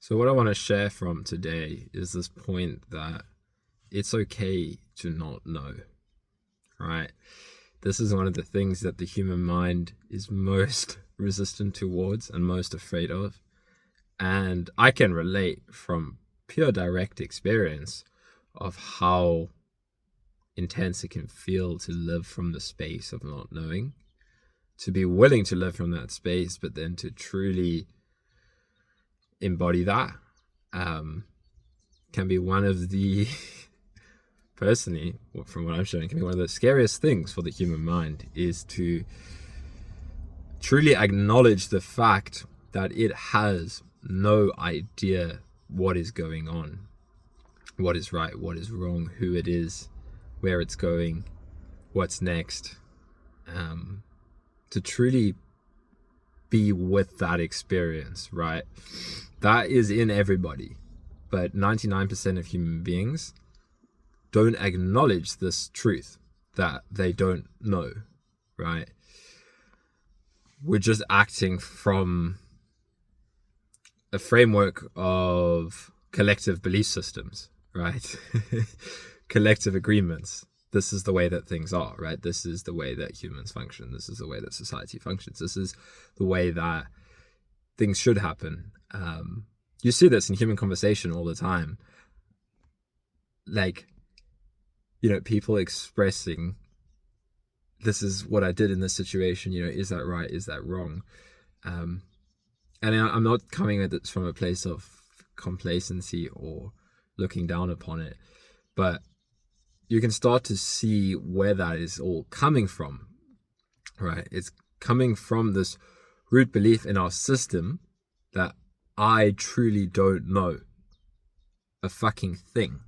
So what I want to share from today is this point that it's okay to not know, right? This is one of the things that the human mind is most resistant towards and most afraid of. And I can relate from pure direct experience of how intense it can feel to live from the space of not knowing, to be willing to live from that space, but then to truly embody that can be one of the personally, from what I'm showing, can be one of the scariest things for the human mind, is to truly acknowledge the fact that it has no idea what is going on, what is right, what is wrong, who it is, where it's going, what's next. To truly be with that experience, right? That is in everybody, but 99% of human beings don't acknowledge this truth that they don't know, right? We're just acting from a framework of collective belief systems, right? Collective agreements. This is the way that things are, right? This is the way that humans function. This is the way that society functions. This is the way that things should happen. You see this in human conversation all the time. Like, people expressing, this is what I did in this situation, is that right? Is that wrong? And I'm not coming at it from a place of complacency or looking down upon it, but you can start to see where that is all coming from, right? It's coming from this root belief in our system that I truly don't know a fucking thing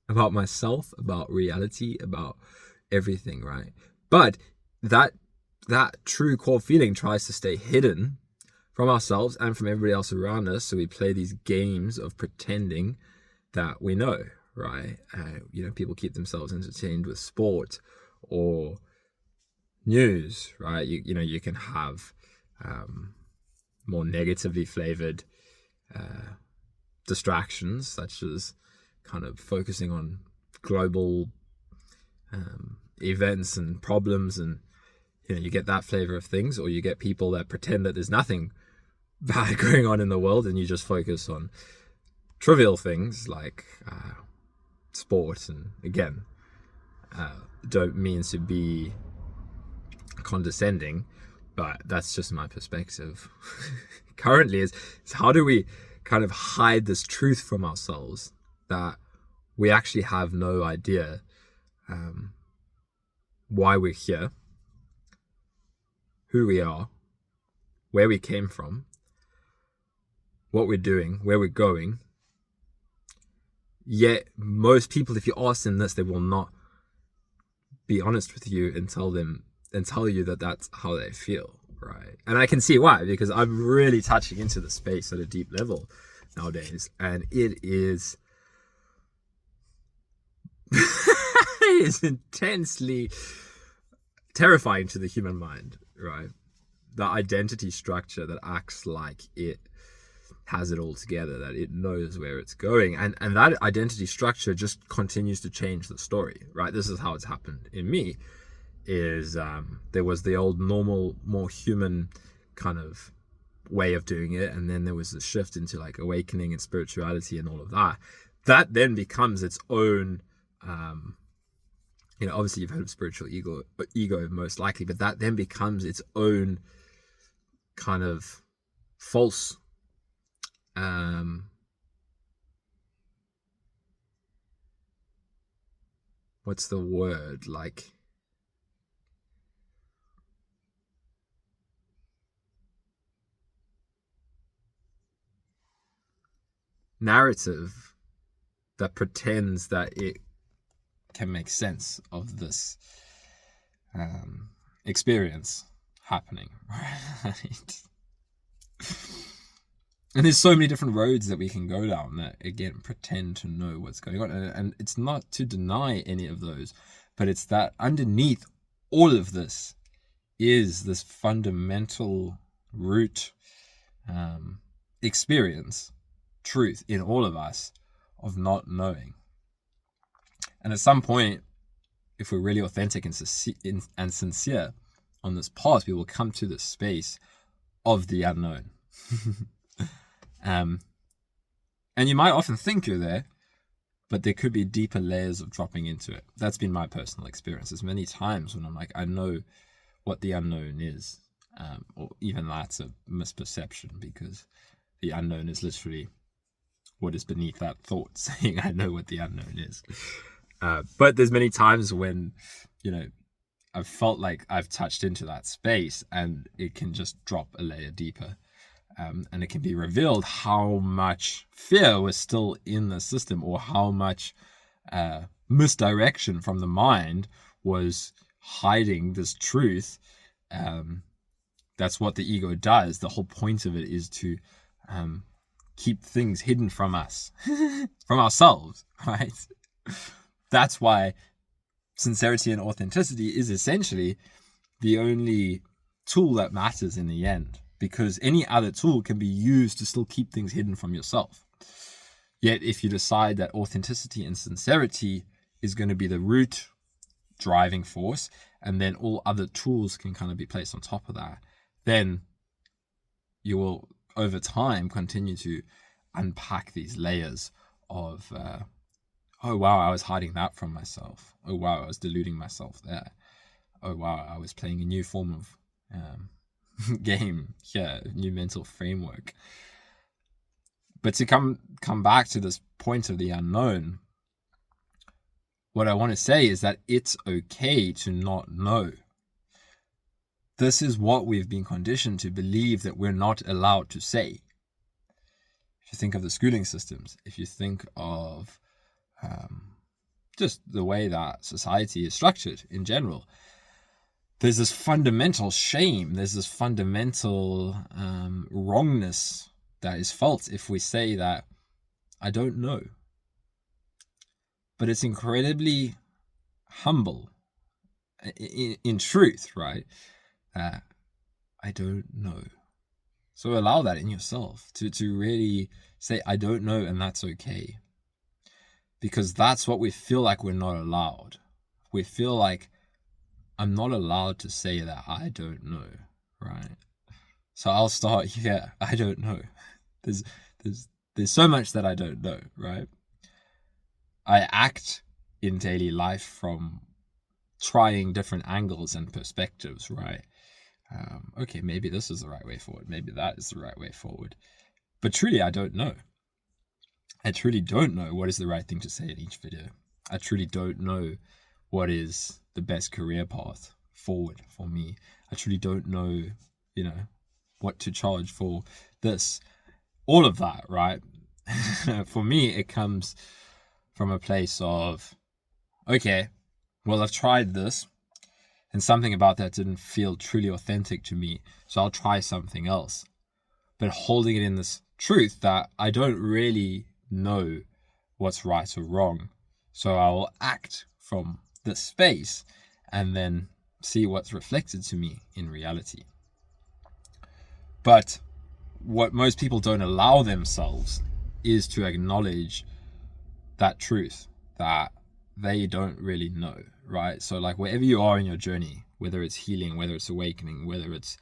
about myself, about reality, about everything, right? But that true core feeling tries to stay hidden from ourselves and from everybody else around us. So we play these games of pretending that we know, right? People keep themselves entertained with sport or news, right? You can have more negatively flavored distractions, such as kind of focusing on global events and problems, and you get that flavor of things, or you get people that pretend that there's nothing bad going on in the world, and you just focus on trivial things like sport. And again, don't mean to be condescending, but that's just my perspective currently, is how do we kind of hide this truth from ourselves that we actually have no idea why we're here, who we are, where we came from, what we're doing, where we're going. Yet most people, if you ask them this, they will not be honest with you and tell you that that's how they feel, right? And I can see why, because I'm really touching into the space at a deep level nowadays, and it is it is intensely terrifying to the human mind, right? The identity structure that acts like it has it all together, that it knows where it's going, and that identity structure just continues to change the story, right? This is how it's happened in me, is there was the old normal, more human kind of way of doing it, and then there was the shift into like awakening and spirituality and all of that then becomes its own obviously you've heard of spiritual ego most likely, but that then becomes its own kind of false what's the word, like narrative that pretends that it can make sense of this experience happening, right? And there's so many different roads that we can go down that, again, pretend to know what's going on. And it's not to deny any of those, but it's that underneath all of this is this fundamental root experience truth in all of us of not knowing. And at some point, if we're really authentic and sincere on this path, we will come to this space of the unknown. And you might often think you're there, but there could be deeper layers of dropping into it. That's been my personal experience. There's many times when I'm like, I know what the unknown is, or even that's a misperception, because the unknown is literally what is beneath that thought, saying I know what the unknown is. But there's many times when, I've felt like I've touched into that space and it can just drop a layer deeper. And it can be revealed how much fear was still in the system, or how much misdirection from the mind was hiding this truth. That's what the ego does. The whole point of it is to keep things hidden from us, from ourselves, right? That's why sincerity and authenticity is essentially the only tool that matters in the end, because any other tool can be used to still keep things hidden from yourself. Yet if you decide that authenticity and sincerity is going to be the root driving force, and then all other tools can kind of be placed on top of that, then you will over time continue to unpack these layers of oh wow, I was hiding that from myself. Oh wow, I was deluding myself there. Oh wow, I was playing a new form of game here, new mental framework. But to come back to this point of the unknown, what I want to say is that it's okay to not know. This is what we've been conditioned to believe that we're not allowed to say. If you think of the schooling systems, if you think of just the way that society is structured in general, there's this fundamental shame, there's this fundamental wrongness that is felt if we say that I don't know. But it's incredibly humble in truth, right? I don't know. So allow that in yourself to really say I don't know, and that's okay. Because that's what we feel like we're not allowed. We feel like I'm not allowed to say that I don't know, right? So I'll start here. I don't know. There's so much that I don't know, right? I act in daily life from trying different angles and perspectives, right? Okay, maybe this is the right way forward. Maybe that is the right way forward. But truly, I don't know. I truly don't know what is the right thing to say in each video. I truly don't know what is the best career path forward for me. I truly don't know, what to charge for this. All of that, right? For me, it comes from a place of, okay, well, I've tried this and something about that didn't feel truly authentic to me, so I'll try something else. But holding it in this truth that I don't really know what's right or wrong, so I will act from this space and then see what's reflected to me in reality. But what most people don't allow themselves is to acknowledge that truth, that they don't really know, right? So like wherever you are in your journey, whether it's healing, whether it's awakening, whether it's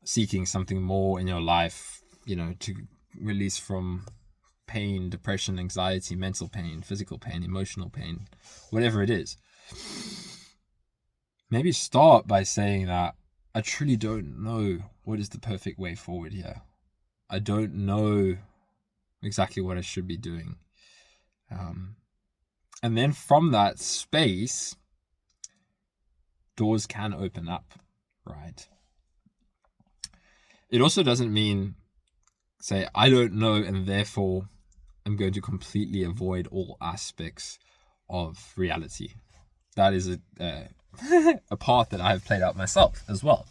seeking something more in your life, to release from pain, depression, anxiety, mental pain, physical pain, emotional pain, whatever it is, maybe start by saying that I truly don't know what is the perfect way forward here. I don't know exactly what I should be doing. And then from that space, doors can open up, right? It also doesn't mean, say, I don't know, and therefore I'm going to completely avoid all aspects of reality. That is a path that I've played out myself as well.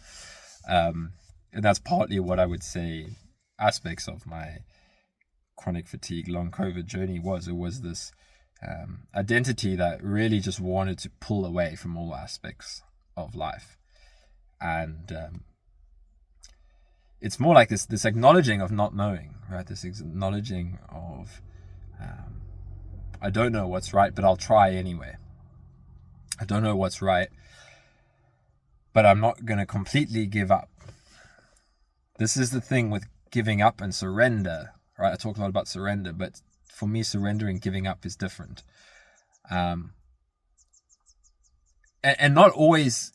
And that's partly what I would say aspects of my chronic fatigue, long COVID journey was. It was this identity that really just wanted to pull away from all aspects of life. And it's more like this acknowledging of not knowing, right? This acknowledging of, I don't know what's right, but I'll try anyway. I don't know what's right, but I'm not going to completely give up. This is the thing with giving up and surrender, right? I talk a lot about surrender, but for me, surrender and giving up is different. And not always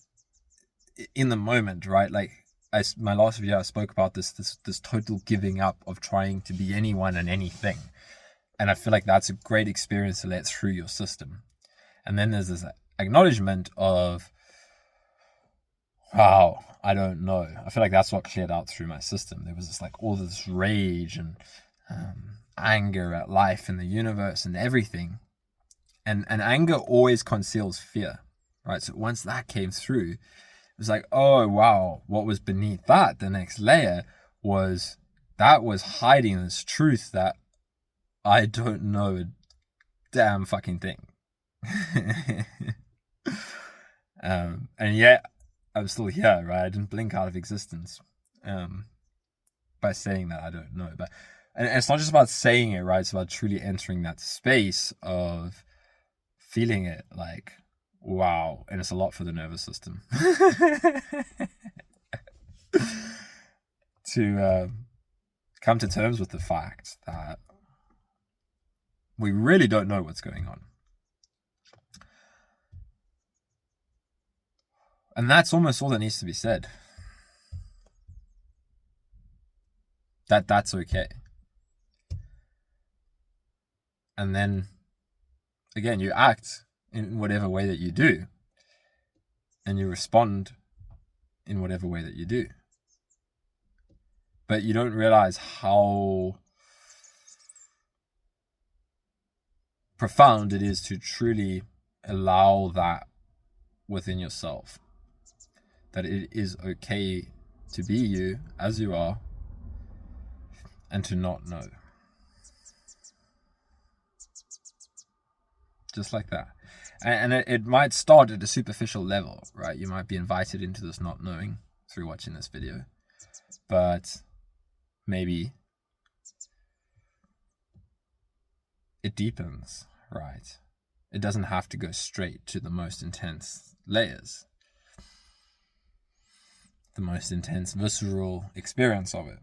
in the moment, right? Like my last video, I spoke about this total giving up of trying to be anyone and anything. And I feel like that's a great experience to let through your system. And then there's this acknowledgement of, wow, I don't know. I feel like that's what cleared out through my system. There was all this rage and anger at life and the universe and everything. And anger always conceals fear, right? So once that came through, it was like, oh, wow, what was beneath that? The next layer was hiding this truth that I don't know a damn fucking thing. And yet I'm still here, right? I didn't blink out of existence by saying that I don't know. And it's not just about saying it, right? It's about truly entering that space of feeling it, like, wow. And it's a lot for the nervous system to come to terms with the fact that we really don't know what's going on. And that's almost all that needs to be said. That's okay. And then, again, you act in whatever way that you do. And you respond in whatever way that you do. But you don't realize how profound it is to truly allow that within yourself. That it is okay to be you as you are and to not know. Just like that. And it might start at a superficial level, right? You might be invited into this not knowing through watching this video. But maybe it deepens, right? It doesn't have to go straight to the most intense layers. The most intense visceral experience of it.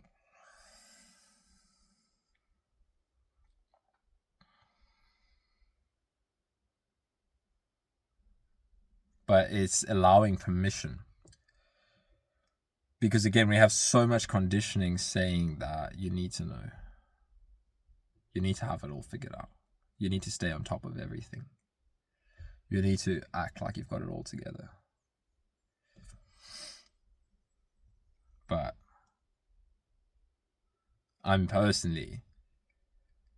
But it's allowing permission. Because again, we have so much conditioning saying that you need to know. You need to have it all figured out. You need to stay on top of everything. You need to act like you've got it all together. But I'm personally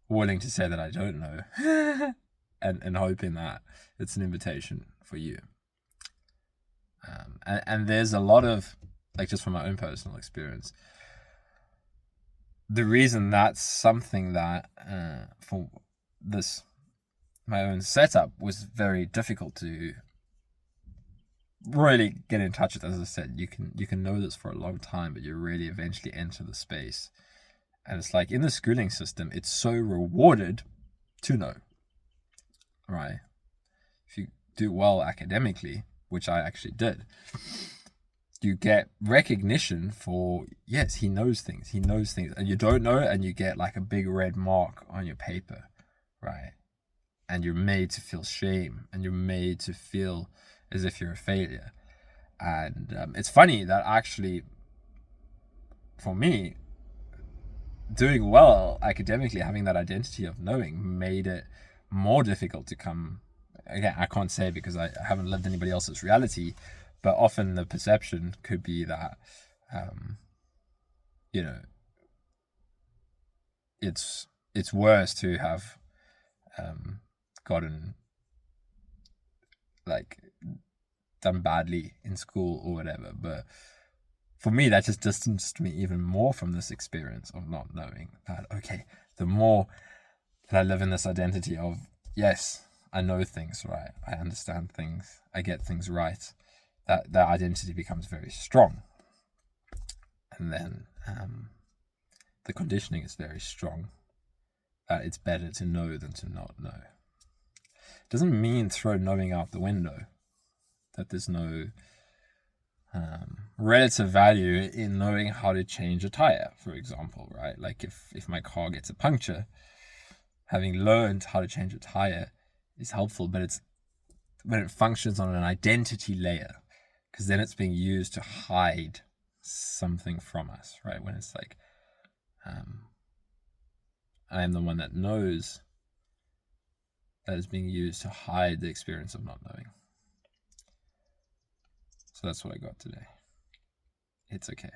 willing to say that I don't know and hoping that it's an invitation for you. And there's a lot of, just from my own personal experience, the reason that's something that for this, my own setup, was very difficult to really get in touch with. As I said, you can know this for a long time, but you really eventually enter the space. And it's like in the schooling system, it's so rewarded to know, right? If you do well academically, which I actually did, you get recognition for, yes, he knows things, and you don't know it, and you get a big red mark on your paper, right? And you're made to feel shame, and you're made to feel as if you're a failure. And it's funny that actually, for me, doing well academically, having that identity of knowing, made it more difficult to come. Again, I can't say because I haven't lived anybody else's reality, but often the perception could be that, it's worse to have gotten done badly in school or whatever. But for me, that just distanced me even more from this experience of not knowing that, okay, the more that I live in this identity of, yes, I know things, right? I understand things. I get things right. That identity becomes very strong. And then the conditioning is very strong. That it's better to know than to not know. It doesn't mean throw knowing out the window, that there's no relative value in knowing how to change a tire, for example, right? Like if my car gets a puncture, having learned how to change a tire is helpful, but it's when it functions on an identity layer, because then it's being used to hide something from us, right? When it's like, I am the one that knows, that is being used to hide the experience of not knowing. So that's what I got today. It's okay.